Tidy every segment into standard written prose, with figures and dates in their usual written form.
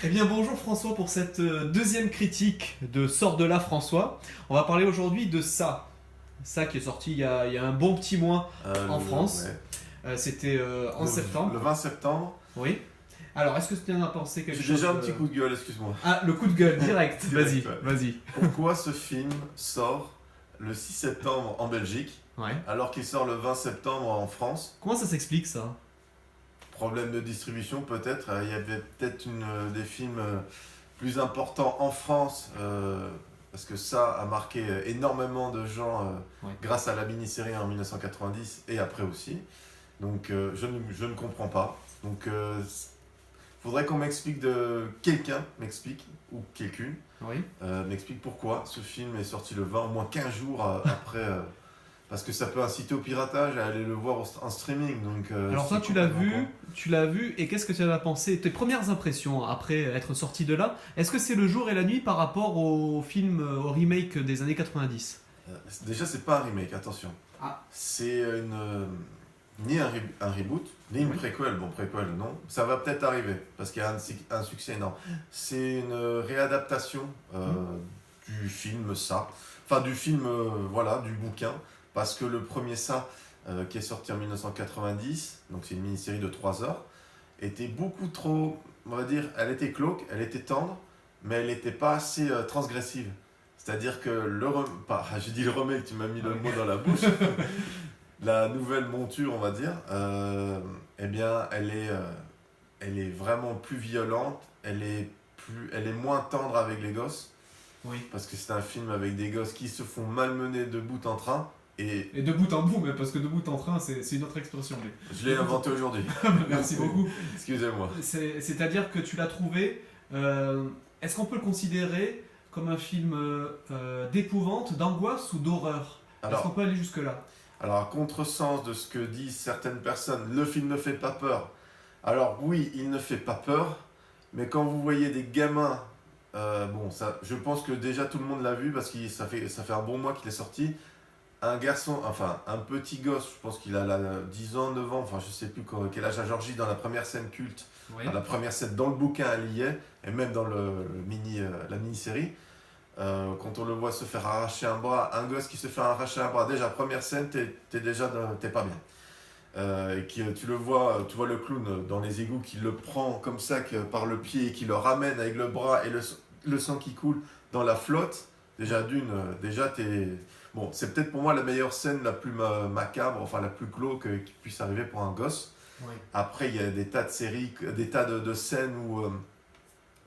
Eh bien bonjour François pour cette deuxième critique de Sors de là François. On va parler aujourd'hui de ça qui est sorti il y a un bon petit mois en France. Ouais. C'était en septembre. Le 20 septembre. Oui. Alors est-ce que tu en as pensé quelque J'ai chose déjà un petit coup de gueule, excuse-moi. Ah, le coup de gueule direct. Direct, Vas-y, ouais. vas-y. Pourquoi ce film sort le 6 septembre en Belgique, Ouais. alors qu'il sort le 20 septembre en France? Comment ça s'explique ça? Problème de distribution peut-être. Il y avait peut-être des films plus importants en France, parce que ça a marqué énormément de gens Ouais. grâce à la mini-série en 1990 et après aussi. Donc je ne comprends pas. Donc faudrait qu'on m'explique quelqu'un m'explique, ou quelqu'une, Oui. m'explique pourquoi ce film est sorti le 20, au moins 15 jours après. Parce que ça peut inciter au piratage, à aller le voir en streaming. Donc, Alors toi c'est tu complètement con. l'as vu et qu'est-ce que tu en as pensé? Tes premières impressions après être sorti de là? Est-ce que c'est le jour et la nuit par rapport au film, au remake des années 90? Déjà, c'est pas un remake, attention. Ah. C'est ni un reboot, ni une Oui. préquel. Bon, préquel, non. Ça va peut-être arriver, parce qu'il y a un succès énorme. C'est une réadaptation du film Ça. Enfin, du film, voilà, du bouquin. Parce que le premier Ça, qui est sorti en 1990, donc c'est une mini-série de 3 heures, était beaucoup trop, on va dire, elle était glauque, elle était tendre, mais elle n'était pas assez transgressive. C'est-à-dire que j'ai dit le remake, tu m'as mis le mot dans la bouche. La nouvelle monture, on va dire, eh bien, elle est vraiment plus violente, elle est moins tendre avec les gosses, Oui. parce que c'est un film avec des gosses qui se font malmener de bout en train, et Et de bout en bout, mais parce que de bout en train, c'est une autre expression. je l'ai inventé aujourd'hui. Merci beaucoup. Excusez-moi. C'est-à-dire que tu l'as trouvé. Est-ce qu'on peut le considérer comme un film d'épouvante, d'angoisse ou d'horreur? Est-ce qu'on Alors, peut aller jusque-là? alors, à contresens de ce que disent certaines personnes, le film ne fait pas peur. Alors oui, il ne fait pas peur, mais quand vous voyez des gamins, bon, ça, je pense que déjà tout le monde l'a vu parce que ça fait un bon mois qu'il est sorti. Un garçon, enfin un petit gosse, je pense qu'il a 10 ans, 9 ans, enfin je sais plus quel âge a Georgie dans la première scène culte, Oui. dans la première scène dans le bouquin elle y est, et même dans la mini-série. Quand on le voit se faire arracher un bras, un gosse qui se fait arracher un bras, déjà première scène, t'es pas bien. Tu le vois, tu vois le clown dans les égouts qui le prend comme ça par le pied et qui le ramène avec le bras et le sang qui coule dans la flotte. Déjà déjà t'es... Bon, c'est peut-être pour moi la meilleure scène, la plus macabre, enfin la plus glauque qui puisse arriver pour un gosse. Oui. Après, il y a des tas de séries, des tas de scènes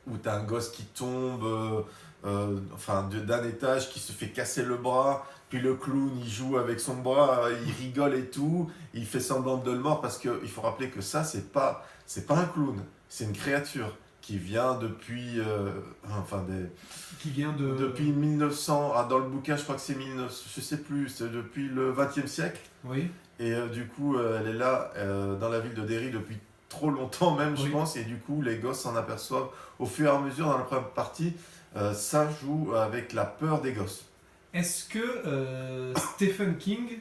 où t'as un gosse qui tombe enfin, d'un étage, qui se fait casser le bras, puis le clown il joue avec son bras, il rigole et tout, il fait semblant de le mordre parce qu'il faut rappeler que ça c'est pas un clown, c'est une créature qui vient depuis enfin Qui vient de. depuis 1900, dans le bouquin je crois que c'est 1900, je sais plus, c'est depuis le 20e siècle. Oui. Et du coup, elle est là dans la ville de Derry depuis trop longtemps même, je Oui. pense. Et du coup, les gosses s'en aperçoivent au fur et à mesure dans la première partie. Ça joue avec la peur des gosses. Est-ce que Stephen King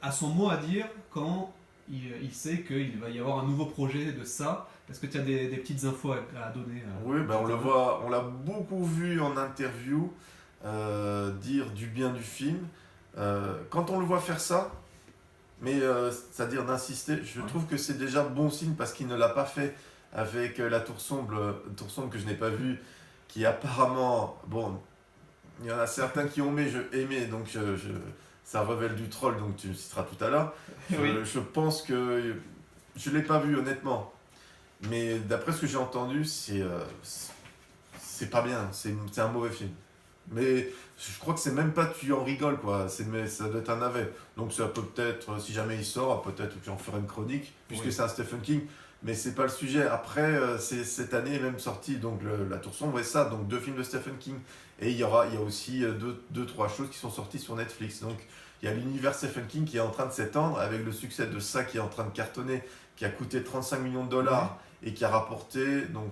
a son mot à dire quand il sait qu'il va y avoir un nouveau projet de ça? Est-ce que tu as des petites infos à donner Oui, ben on le voit, on l'a beaucoup vu en interview dire du bien du film. Quand on le voit faire ça, mais c'est-à-dire d'insister, je trouve que c'est déjà bon signe parce qu'il ne l'a pas fait avec La Tour Sombre que je n'ai pas vu, qui apparemment, bon, il y en a certains qui ont aimé, donc ça révèle du troll, donc tu le citeras tout à l'heure. Oui. Je pense que je ne l'ai pas vu honnêtement, mais d'après ce que j'ai entendu, c'est pas bien, c'est un mauvais film. Mais je crois que c'est même pas tu en rigoles quoi, mais ça doit être un navet. Donc ça peut être, si jamais il sort, peut-être que j'en ferai une chronique, puisque Oui. c'est un Stephen King, mais c'est pas le sujet. Après, c'est cette année est même sorti donc La Tour Sombre et ça, donc 2 films de Stephen King. Et il y a aussi trois choses qui sont sorties sur Netflix. Donc il y a l'univers Stephen King qui est en train de s'étendre avec le succès de ça qui est en train de cartonner, qui a coûté 35 millions de dollars et qui a rapporté, donc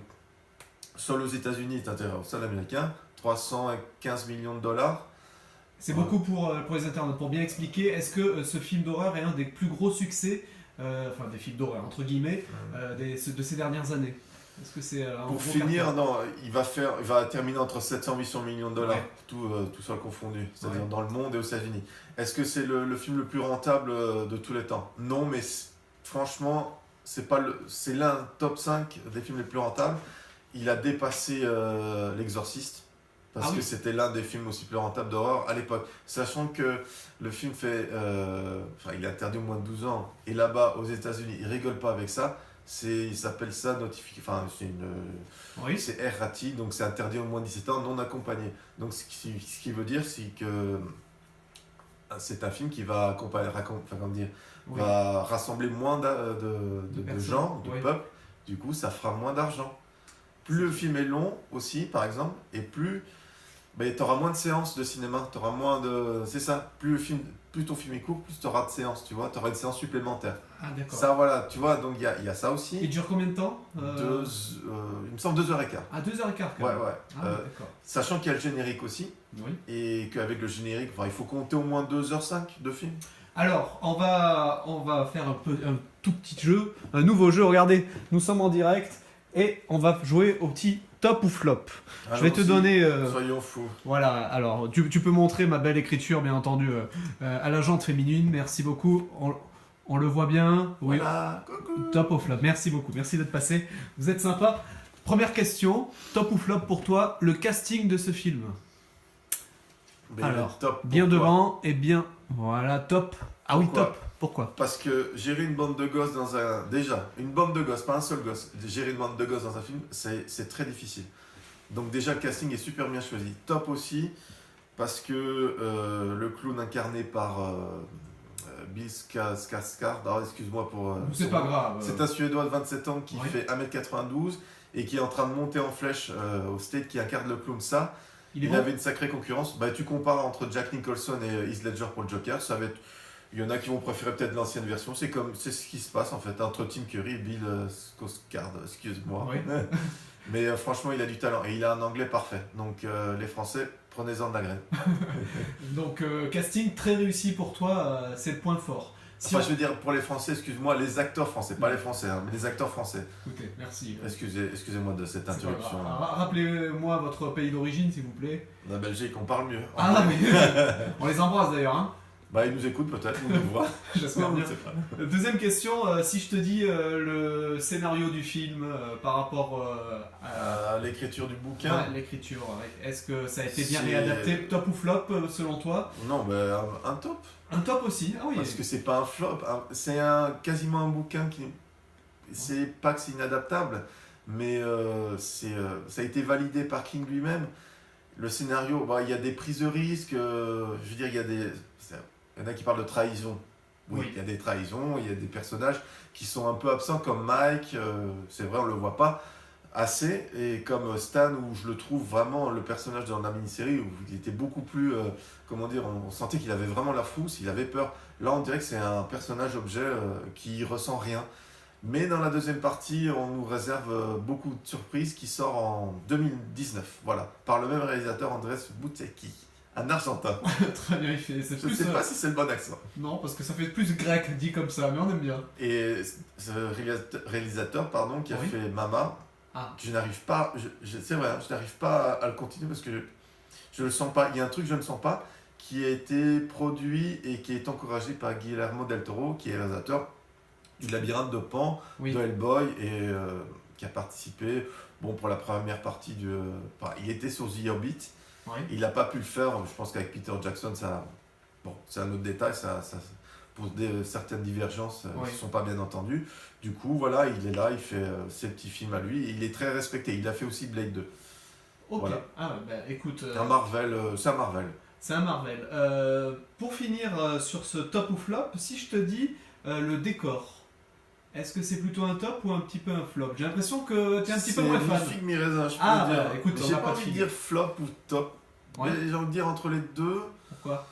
seul aux États-Unis, c'est intéressant, au sol américain, 315 millions de dollars. C'est Ouais. beaucoup pour les internautes. Pour bien expliquer, est-ce que ce film d'horreur est un des plus gros succès, enfin des films d'horreur entre guillemets, de ces dernières années? Est-ce que c'est un Pour gros finir, carton? non, il va terminer entre 700 et 800 millions de dollars, Ouais. tout soit confondu, c'est-à-dire Ouais. dans le monde et aux États-Unis. Est-ce que c'est le film le plus rentable de tous les temps? Non, mais franchement, c'est l'un top 5 des films les plus rentables. Il a dépassé L'Exorciste, parce Ah que oui. c'était l'un des films aussi plus rentables d'horreur à l'époque. Sachant que le film il est interdit au moins de 12 ans, et là-bas, aux États-Unis, ils rigolent pas avec ça. Ils s'appellent ça Oui. c'est R-rated, donc c'est interdit au moins de 17 ans, non accompagné. Donc ce qui veut dire, c'est que c'est un film qui va, comment dire, Oui. va rassembler moins de Personnes. gens, de Oui. peuples. Du coup, ça fera moins d'argent. Plus le film est long aussi, par exemple, et plus tu auras moins de séances de cinéma, t'auras moins de... C'est ça, plus ton film est court, plus tu auras de séances, tu vois, tu auras une séance supplémentaire. Ah, d'accord. Ça, voilà, tu vois, donc il y a ça Il aussi. dure combien de temps Il me semble 2h15. Ah, 2h15 quand Ouais, même. ouais. Ah, d'accord. Sachant qu'il y a le générique aussi, Oui. et qu'avec le générique, il faut compter au moins 2h05 de film. Alors, on va faire un tout petit jeu, un nouveau jeu. Regardez, nous sommes en direct et on va jouer au petit top ou flop. Je vais te Allons-y, donner. Soyons fous. Voilà, alors tu peux montrer ma belle écriture, bien entendu, à la jante féminine. Merci beaucoup. On le voit bien. Oui, Voilà, coucou. top ou flop. Merci beaucoup. Merci d'être passé. Vous êtes sympa. Première question, top ou flop pour toi, le casting de ce film? Mais Alors, top. bien Pourquoi? devant et bien. Voilà, top. Ah oui, Pourquoi? top. Pourquoi? Parce que gérer une bande de gosses dans un... Déjà, une bande de gosses, pas un seul gosse. Gérer une bande de gosses dans un film, c'est très difficile. Donc déjà, le casting est super bien choisi. Top aussi, parce que le clown incarné par Bill Skarsgård, excuse-moi pour... C'est son pas nom. grave. C'est un Suédois de 27 ans qui Oui. fait 1m92 et qui est en train de monter en flèche au state, qui incarne le clown ça. Il est Il bon. avait une sacrée concurrence. Tu compares entre Jack Nicholson et Heath Ledger pour le Joker, ça va être... Il y en a qui vont préférer peut-être l'ancienne version. C'est ce qui se passe en fait entre Tim Curry et Bill Skarsgård, excuse-moi. Oui. Mais franchement, il a du talent et il a un anglais parfait. Donc les Français, prenez-en de la graine. Donc, casting très réussi pour toi, c'est le point fort. Si Enfin, je veux dire, pour les Français, excuse-moi, les acteurs français, pas les Français, hein, mais les acteurs français. Écoutez, merci. Excusez-moi de cette C'est pas interruption. grave. Rappelez-moi votre pays d'origine, s'il vous plaît. La Belgique, on parle mieux. Ah oui, on les embrasse d'ailleurs. Hein. Ils nous écoutent peut-être, on nous voit. J'espère bien. Je sais pas. Deuxième question, si je te dis le scénario du film par rapport à L'écriture du bouquin. ouais, l'écriture, est-ce que ça a été bien C'est- réadapté, top ou flop selon toi? Non, un top. Un top aussi, ah oui. Parce que c'est pas un flop, c'est quasiment un bouquin qui. C'est pas que c'est inadaptable, mais ça a été validé par King lui-même. Le scénario, il y a des prises de risque, je veux dire, il y en a qui parlent de trahison. Oui, il y a des trahisons, il y a des personnages qui sont un peu absents, comme Mike, c'est vrai, on le voit pas assez, et comme Stan, où je le trouve vraiment, le personnage dans la mini-série, où il était beaucoup plus, comment dire, on sentait qu'il avait vraiment la frousse, il avait peur. Là, on dirait que c'est un personnage objet qui ressent rien. Mais dans la deuxième partie, on nous réserve beaucoup de surprises qui sort en 2019, voilà, par le même réalisateur Andrés Butecki, un Argentin. Très bien, il fait. C'est Je ne plus, sais pas si c'est le bon accent. Non, parce que ça fait plus grec dit comme ça, mais on aime bien. Et ce réalisateur, pardon, qui a Oui. fait Mama, Ah. je n'arrive pas, c'est vrai, hein, je n'arrive pas à le continuer parce que je le sens pas. Il y a un truc que je ne sens pas qui a été produit et qui est encouragé par Guillermo del Toro, qui est réalisateur du Labyrinthe de Pan, Oui. de Hellboy, et qui a participé pour la première partie il était sur The Hobbit, Oui. il n'a pas pu le faire, je pense qu'avec Peter Jackson, c'est un autre détail, pour certaines divergences, Oui. ils ne sont pas bien entendus. Du coup, voilà, il est là, il fait ses petits films à lui, et il est très respecté. Il a fait aussi Blade 2. Ok. Voilà. Ah, bah écoute. Un Marvel, c'est un Marvel. C'est un Marvel. Pour finir sur ce top ou flop, si je te dis le décor, est-ce que c'est plutôt un top ou un petit peu un flop? J'ai l'impression que tu es un petit peu moins fan. C'est mi-figue, mi-raisin, je peux Ah, dire. bah, écoute, on J'ai a pas pas de envie de figue. dire flop ou top. Ouais. Mais j'ai envie de dire entre les deux. Pourquoi?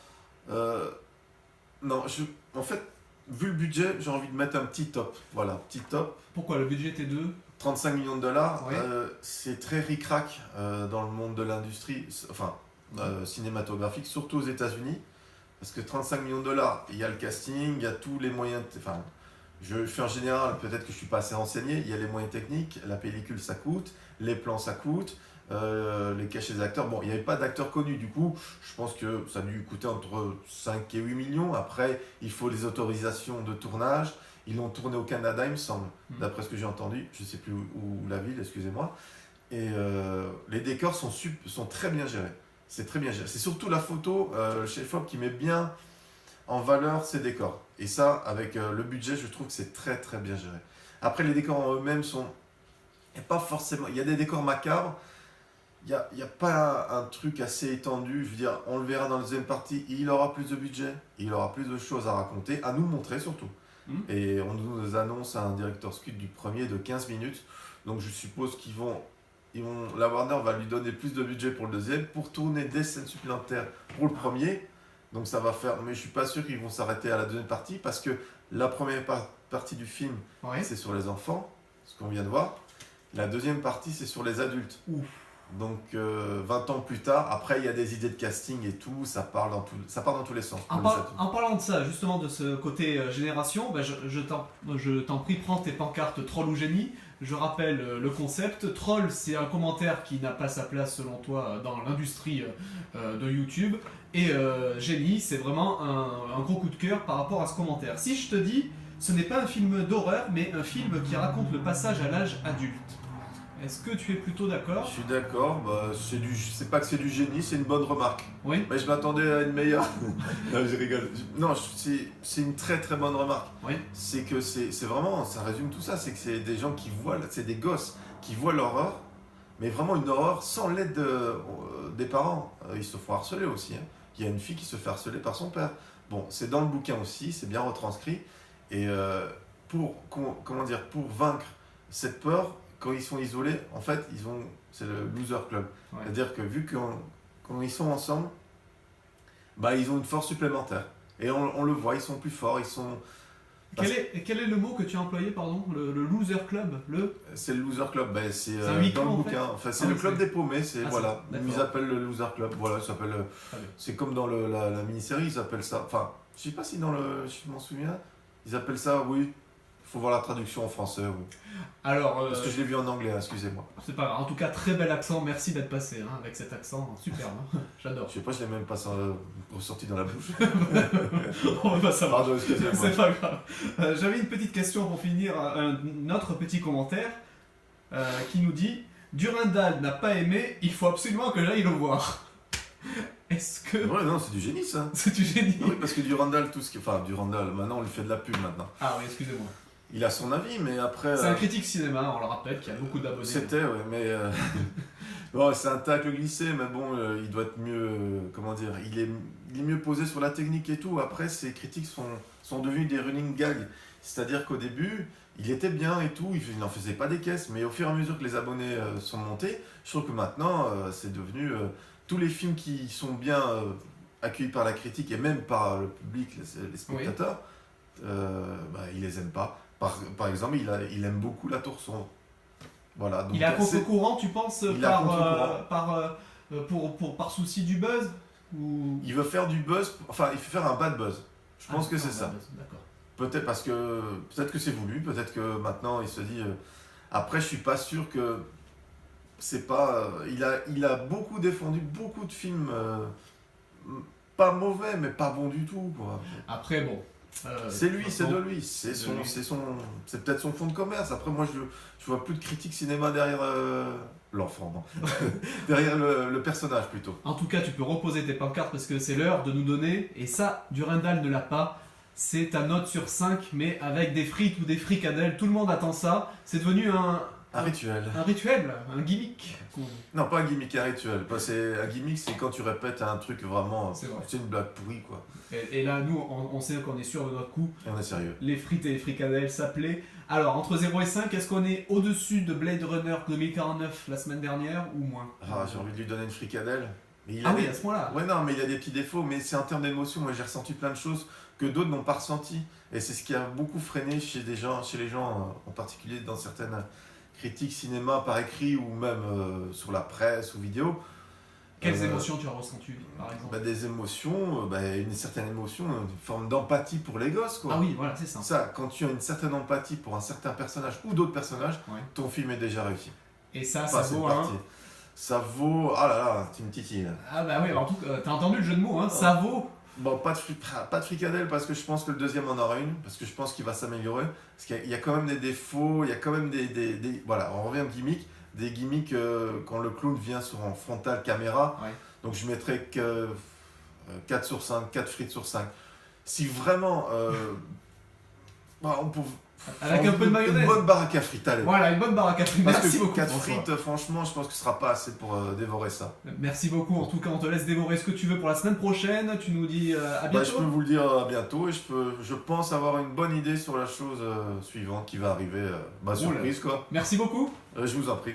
Non, en fait, vu le budget, j'ai envie de mettre un petit top. Voilà, petit top. Pourquoi le budget était 2? 35 millions de dollars, Ouais. c'est très ric-rac dans le monde de l'industrie, cinématographique, surtout aux États-Unis. Parce que 35 millions de dollars, il y a le casting, il y a tous les moyens. je fais en général, peut-être que je ne suis pas assez renseigné, il y a les moyens techniques, la pellicule ça coûte, les plans ça coûte, les cachets des acteurs. Bon, il n'y avait pas d'acteurs connus, du coup, je pense que ça a dû coûter entre 5 et 8 millions. Après, il faut les autorisations de tournage. Ils l'ont tourné au Canada, il me semble, d'après ce que j'ai entendu. Je ne sais plus où la ville, excusez-moi. Et les décors sont très bien gérés. C'est très bien géré. C'est surtout la photo chez Fob qui met bien en valeur ses décors. Et ça, avec le budget, je trouve que c'est très très bien géré. Après, les décors en eux-mêmes sont... Il n'y a pas forcément... Il y a des décors macabres. Il n'y a pas un truc assez étendu. Je veux dire, on le verra dans la deuxième partie. Il aura plus de budget. Il aura plus de choses à raconter, à nous montrer surtout. Et on nous annonce un director's cut du premier de 15 minutes. Donc je suppose la Warner va lui donner plus de budget pour le deuxième pour tourner des scènes supplémentaires pour le premier. Donc ça va faire, mais je suis pas sûr qu'ils vont s'arrêter à la deuxième partie parce que la première partie du film, c'est sur les enfants, ce qu'on vient de voir. La deuxième partie, c'est sur les adultes. Ouf. Donc 20 ans plus tard, après il y a des idées de casting et tout, ça part dans tous les sens. En parlant de ça, justement de ce côté génération, bah, je t'en prie, prends tes pancartes Troll ou Génie. Je rappelle le concept. Troll, c'est un commentaire qui n'a pas sa place selon toi dans l'industrie de YouTube. Et Génie, c'est vraiment un gros coup de cœur par rapport à ce commentaire. Si je te dis, ce n'est pas un film d'horreur, mais un film qui raconte le passage à l'âge adulte. Est-ce que tu es plutôt d'accord? Je suis d'accord, bah, c'est pas que c'est du génie, c'est une bonne remarque. Oui. Mais je m'attendais à une meilleure. Non, je rigole. Non, c'est une très très bonne remarque. Oui. C'est que c'est vraiment, ça résume tout ça, c'est que c'est des gens qui voient, c'est des gosses qui voient l'horreur, mais vraiment une horreur sans l'aide des parents. Ils se font harceler aussi. Hein. Il y a une fille qui se fait harceler par son père. Bon, c'est dans le bouquin aussi, c'est bien retranscrit. Et pour vaincre cette peur, quand ils sont isolés, en fait, c'est le loser club. Ouais. C'est-à-dire que vu quand ils sont ensemble, bah, ils ont une force supplémentaire. Et on le voit, ils sont plus forts, ils sont... Quel est le mot que tu as employé, pardon? Le loser club? C'est le loser club, ben, c'est dans le bouquin. Enfin, c'est le club des paumés, voilà. Ils appellent le loser club, voilà, ça s'appelle... C'est comme dans la mini-série, ils appellent ça... Enfin, je sais pas si je m'en souviens, ils appellent ça, oui... Faut voir la traduction en français, oui. Alors, parce que je l'ai vu en anglais, excusez-moi. C'est pas grave. En tout cas, très bel accent. Merci d'être passé avec cet accent. Super, hein. J'adore. Je sais pas, je l'ai même pas ressorti dans la bouche. On va pas savoir. Pardon, excusez-moi. C'est pas grave. J'avais une petite question pour finir. Un autre petit commentaire qui nous dit Durandal n'a pas aimé, il faut absolument que j'aille le voir. Est-ce que... Ouais, non, c'est du génie, ça. C'est du génie. Oui, parce que Durandal, Durandal, maintenant on lui fait de la pub maintenant. Ah oui, excusez-moi. Il a son avis, mais après... C'est un critique cinéma, on le rappelle, qui a beaucoup d'abonnés. C'était, ouais, mais... bon, c'est un tacle glissé, mais bon, il doit être mieux... comment dire, il est mieux posé sur la technique et tout. Après, ses critiques sont devenues des running gags. C'est-à-dire qu'au début, il était bien et tout, il n'en faisait pas des caisses, mais au fur et à mesure que les abonnés sont montés, je trouve que maintenant, c'est devenu... tous les films qui sont bien accueillis par la critique et même par le public, les spectateurs, oui. Il les aime pas. Par exemple, il aime beaucoup La Tour Sombre. Voilà, donc il est à contre-courant, tu penses, par souci du buzz ou... Il veut faire du buzz, enfin il veut faire un bad buzz. Je pense que c'est ça. Peut-être que c'est voulu, peut-être que maintenant il se dit... Après, je suis pas sûr que... C'est pas... il a beaucoup défendu beaucoup de films... pas mauvais, mais pas bons du tout, quoi. Après, bon... c'est lui, c'est de lui. C'est peut-être son fond de commerce. Après, moi, je vois plus de critique cinéma derrière l'enfant, non. Derrière le personnage, plutôt. En tout cas, tu peux reposer tes pancartes parce que c'est l'heure de nous donner, et ça, Durandal ne l'a pas, c'est ta note sur 5, mais avec des frites ou des fricadelles. Tout le monde attend ça. C'est devenu un rituel. Un rituel, un gimmick. Non, pas un gimmick, un rituel. Un gimmick, c'est quand tu répètes un truc vraiment... C'est une blague pourrie, quoi. Et là, nous, on sait qu'on est sûr de notre coup. Et on est sérieux. Les frites et les fricadelles, ça plaît. Alors, entre 0 et 5, est-ce qu'on est au-dessus de Blade Runner 2049 la semaine dernière ou moins? J'ai envie de lui donner une fricadelle. Oui, à ce point-là. Ouais, non, mais il y a des petits défauts. Mais c'est en termes d'émotion. Moi, j'ai ressenti plein de choses que d'autres n'ont pas ressenti. Et c'est ce qui a beaucoup freiné chez les gens, en particulier dans certaines... critiques cinéma par écrit ou même sur la presse ou vidéo, Quelles émotions tu as ressenties, par exemple? Bah, des émotions, une certaine émotion, une forme d'empathie pour les gosses, quoi. Ah oui, voilà, c'est ça. Ça, quand tu as une certaine empathie pour un certain personnage ou d'autres personnages, Ouais. ton film est déjà réussi. Et ça Enfin, c'est vaut parti. Ça vaut... Ah là là, tu me titilles, là. Ah bah oui, en tout cas, t'as entendu le jeu de mots, hein, ça vaut. Bon, pas de fricadelle parce que je pense que le deuxième en aura une, parce que je pense qu'il va s'améliorer. Parce qu'il y a quand même des défauts, il y a quand même voilà, on revient aux gimmicks. Des gimmicks quand le clown vient en frontale caméra. Ouais. Donc je mettrais que 4 sur 5, 4 frites sur 5. Si vraiment on peut... Avec un peu de mayonnaise. Une bonne baraque à frites, allez. Voilà, une bonne baraque à frites. Parce Merci que beaucoup. 4 François. frites, franchement, je pense que ce sera pas assez pour dévorer ça. Merci beaucoup. En tout cas, on te laisse dévorer ce que tu veux pour la semaine prochaine. Tu nous dis à bientôt. Je peux vous le dire à bientôt et je pense avoir une bonne idée sur la chose suivante qui va arriver. Surprise, quoi. Merci beaucoup. Je vous en prie.